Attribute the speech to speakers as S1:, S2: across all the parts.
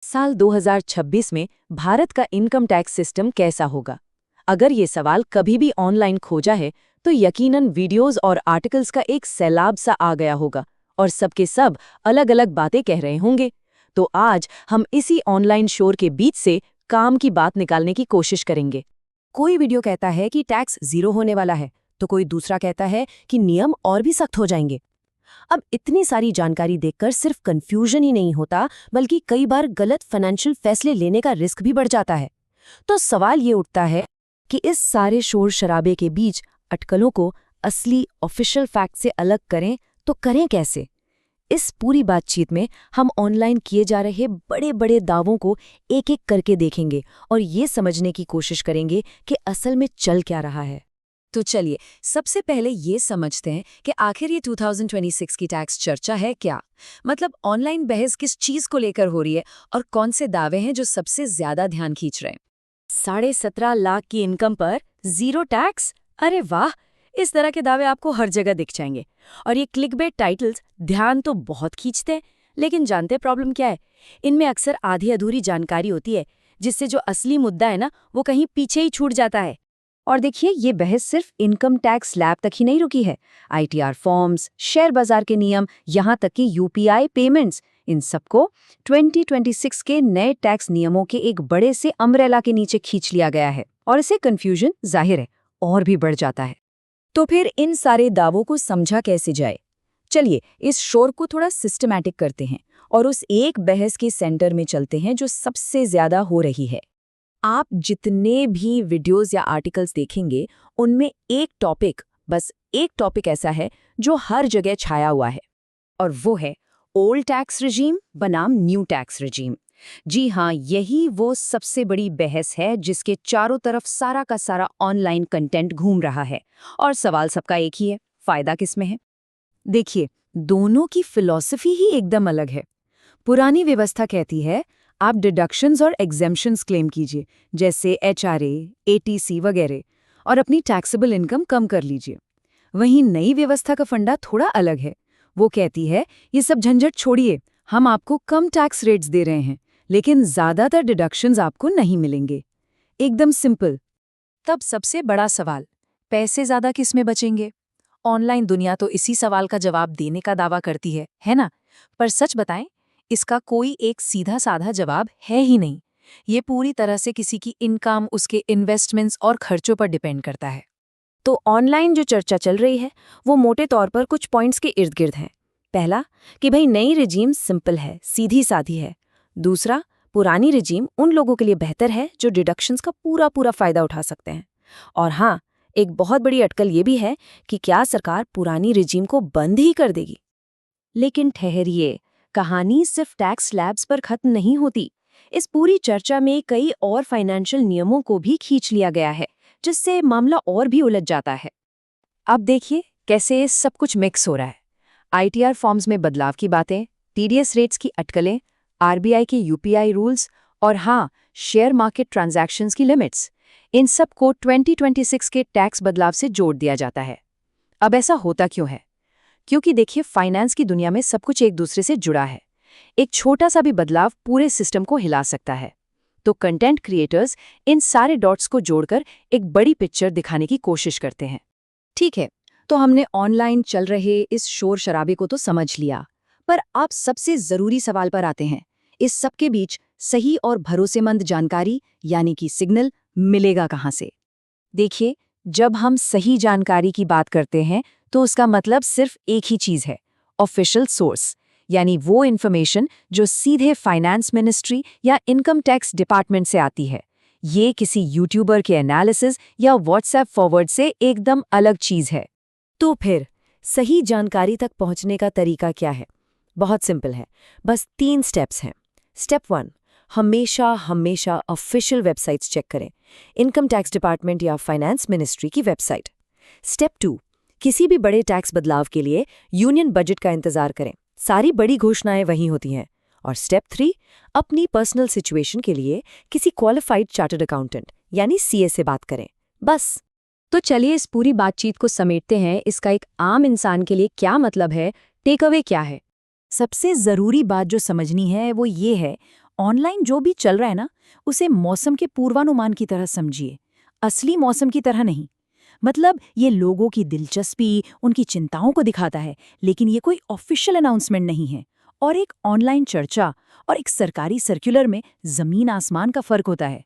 S1: साल 2026 में भारत का इनकम टैक्स सिस्टम कैसा होगा? अगर ये सवाल कभी भी ऑनलाइन खोजा है तो यकीनन वीडियोस और आर्टिकल्स का एक सैलाब सा आ गया होगा और सबके सब अलग अलग बातें कह रहे होंगे। तो आज हम इसी ऑनलाइन शोर के बीच से काम की बात निकालने की कोशिश करेंगे।
S2: कोई वीडियो कहता है कि टैक्स जीरो होने वाला है, तो कोई दूसरा कहता है कि नियम और भी सख्त हो जाएंगे। अब इतनी सारी जानकारी देखकर सिर्फ कंफ्यूजन ही नहीं होता, बल्कि कई बार गलत फाइनेंशियल फैसले लेने का रिस्क भी बढ़ जाता है। तो सवाल ये उठता है कि इस सारे शोर शराबे के बीच अटकलों को असली ऑफिशियल फैक्ट से अलग करें तो करें कैसे? इस पूरी बातचीत में हम ऑनलाइन किए जा रहे बड़े बड़े दावों को एक एक करके देखेंगे और ये समझने की कोशिश करेंगे कि असल में चल क्या रहा है। तो चलिए सबसे पहले ये समझते हैं कि आखिर ये 2026 की टैक्स चर्चा है क्या। मतलब ऑनलाइन बहस किस चीज को लेकर हो रही है और कौन से दावे हैं जो सबसे ज्यादा ध्यान खींच रहे हैं।
S1: 17.5 लाख की इनकम पर जीरो टैक्स? अरे वाह, इस तरह के दावे आपको हर जगह दिख जाएंगे। और ये क्लिकबेट टाइटल्स ध्यान तो बहुत खींचते हैं, लेकिन जानते प्रॉब्लम क्या है? इनमें अक्सर आधी अधूरी जानकारी होती है, जिससे जो असली मुद्दा है ना, वो कहीं पीछे ही छूट जाता है। और देखिए, ये बहस सिर्फ इनकम टैक्स स्लैब तक ही नहीं रुकी है। आईटीआर फॉर्म्स, शेयर बाजार के नियम, यहाँ तक कि यूपीआई पेमेंट्स, इन सबको 2026 के नए टैक्स नियमों के एक बड़े से अम्ब्रेला के नीचे खींच लिया गया है। और इससे कंफ्यूजन जाहिर है और भी बढ़ जाता है। तो फिर इन सारे दावों को समझा कैसे जाए? चलिए इस शोर को थोड़ा सिस्टमैटिक करते हैं और उस एक बहस के सेंटर में चलते हैं जो सबसे ज्यादा हो रही है। आप जितने भी वीडियोस या आर्टिकल्स देखेंगे, उनमें बस एक टॉपिक ऐसा है जो हर जगह छाया हुआ है, और वो है ओल्ड टैक्स रिजीम बनाम न्यू टैक्स रिजीम। जी हाँ, यही वो सबसे बड़ी बहस है जिसके चारों तरफ सारा का सारा ऑनलाइन कंटेंट घूम रहा है। और सवाल सबका एक ही है, फायदा किसमें है? देखिए, दोनों की फिलॉसफी ही एकदम अलग है। पुरानी व्यवस्था कहती है आप डिडक्शंस और एग्जेम्पशंस क्लेम कीजिए, जैसे एचआरए, एटीसी वगैरह, और अपनी टैक्सेबल इनकम कम कर लीजिए। वहीं नई व्यवस्था का फंडा थोड़ा अलग है। वो कहती है ये सब झंझट छोड़िए, हम आपको कम टैक्स रेट्स दे रहे हैं, लेकिन ज्यादातर डिडक्शंस आपको नहीं मिलेंगे। एकदम सिंपल। तब सबसे बड़ा सवाल, पैसे ज्यादा किस में बचेंगे? ऑनलाइन दुनिया तो इसी सवाल का जवाब देने का दावा करती है ना? पर सच बताएं, इसका कोई एक सीधा साधा जवाब है ही नहीं। ये पूरी तरह से किसी की इनकम, उसके इन्वेस्टमेंट्स और खर्चों पर डिपेंड करता है। तो ऑनलाइन जो चर्चा चल रही है वो मोटे तौर पर कुछ पॉइंट्स के इर्द गिर्द है। पहला कि भाई नई रिजीम सिंपल है, सीधी साधी है। दूसरा, पुरानी रिजीम उन लोगों के लिए बेहतर है जो डिडक्शंस का पूरा पूरा फायदा उठा सकते हैं। और हाँ, एक बहुत बड़ी अटकल ये भी है कि क्या सरकार पुरानी रिजीम को बंद ही कर देगी? लेकिन ठहरिए, कहानी सिर्फ टैक्स स्लैब्स पर खत्म नहीं होती। इस पूरी चर्चा में कई और फाइनेंशियल नियमों को भी खींच लिया गया है, जिससे मामला और भी उलझ जाता है। अब देखिए कैसे सब कुछ मिक्स हो रहा है। आईटीआर फॉर्म्स में बदलाव की बातें, टीडीएस रेट्स की अटकलें, आरबीआई के यूपीआई रूल्स, और हाँ, शेयर मार्केट ट्रांजैक्शंस की लिमिट्स, इन सब को 2026 के टैक्स बदलाव से जोड़ दिया जाता है। अब ऐसा होता क्यों है? क्योंकि देखिए, फाइनेंस की दुनिया में सब कुछ एक दूसरे से जुड़ा है। एक छोटा सा भी बदलाव पूरे सिस्टम को हिला सकता है। तो कंटेंट क्रिएटर्स इन सारे डॉट्स को जोड़कर एक बड़ी पिक्चर दिखाने की कोशिश करते हैं। ठीक है, तो हमने ऑनलाइन चल रहे इस शोर शराबे को तो समझ लिया, पर आप सबसे जरूरी सवाल पर आते हैं। इस सब के बीच सही और भरोसेमंद जानकारी यानी कि सिग्नल मिलेगा कहाँ से? देखिए, जब हम सही जानकारी की बात करते हैं तो उसका मतलब सिर्फ एक ही चीज है, ऑफिशियल सोर्स, यानी वो इन्फॉर्मेशन जो सीधे फाइनेंस मिनिस्ट्री या इनकम टैक्स डिपार्टमेंट से आती है। ये किसी यूट्यूबर के एनालिसिस या व्हाट्सएप फॉरवर्ड से एकदम अलग चीज है। तो फिर सही जानकारी तक पहुंचने का तरीका क्या है? बहुत सिंपल है, बस 3 स्टेप्स हैं। स्टेप 1, हमेशा ऑफिशियल वेबसाइट्स चेक करें, इनकम टैक्स डिपार्टमेंट या फाइनेंस मिनिस्ट्री की वेबसाइट। स्टेप 2, किसी भी बड़े टैक्स बदलाव के लिए यूनियन बजट का इंतजार करें, सारी बड़ी घोषणाएं वहीं होती हैं। और स्टेप 3, अपनी पर्सनल सिचुएशन के लिए किसी क्वालिफाइड चार्टर्ड अकाउंटेंट यानी सीए से बात करें। बस। तो चलिए इस पूरी बातचीत को समेटते हैं। इसका एक आम इंसान के लिए क्या मतलब है, टेक अवे क्या है? सबसे जरूरी बात जो समझनी है वो ये है,
S3: ऑनलाइन जो भी चल रहा है ना, उसे मौसम के पूर्वानुमान की तरह समझिए, असली मौसम की तरह नहीं। मतलब ये लोगों की दिलचस्पी, उनकी चिंताओं को दिखाता है, लेकिन ये कोई ऑफिशियल अनाउंसमेंट नहीं है। और एक ऑनलाइन चर्चा और एक सरकारी सर्कुलर में जमीन आसमान का फर्क होता है।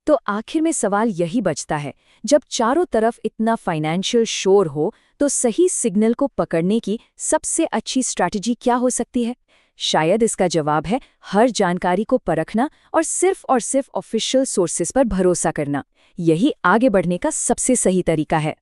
S1: तो आखिर में सवाल यही बचता है, जब चारों तरफ इतना फाइनेंशियल शोर हो तो सही सिग्नल को पकड़ने की सबसे अच्छी स्ट्रैटेजी क्या हो सकती है? शायद इसका जवाब है हर जानकारी को परखना और सिर्फ ऑफिशियल सोर्सेज पर भरोसा करना। यही आगे बढ़ने का सबसे सही तरीका है।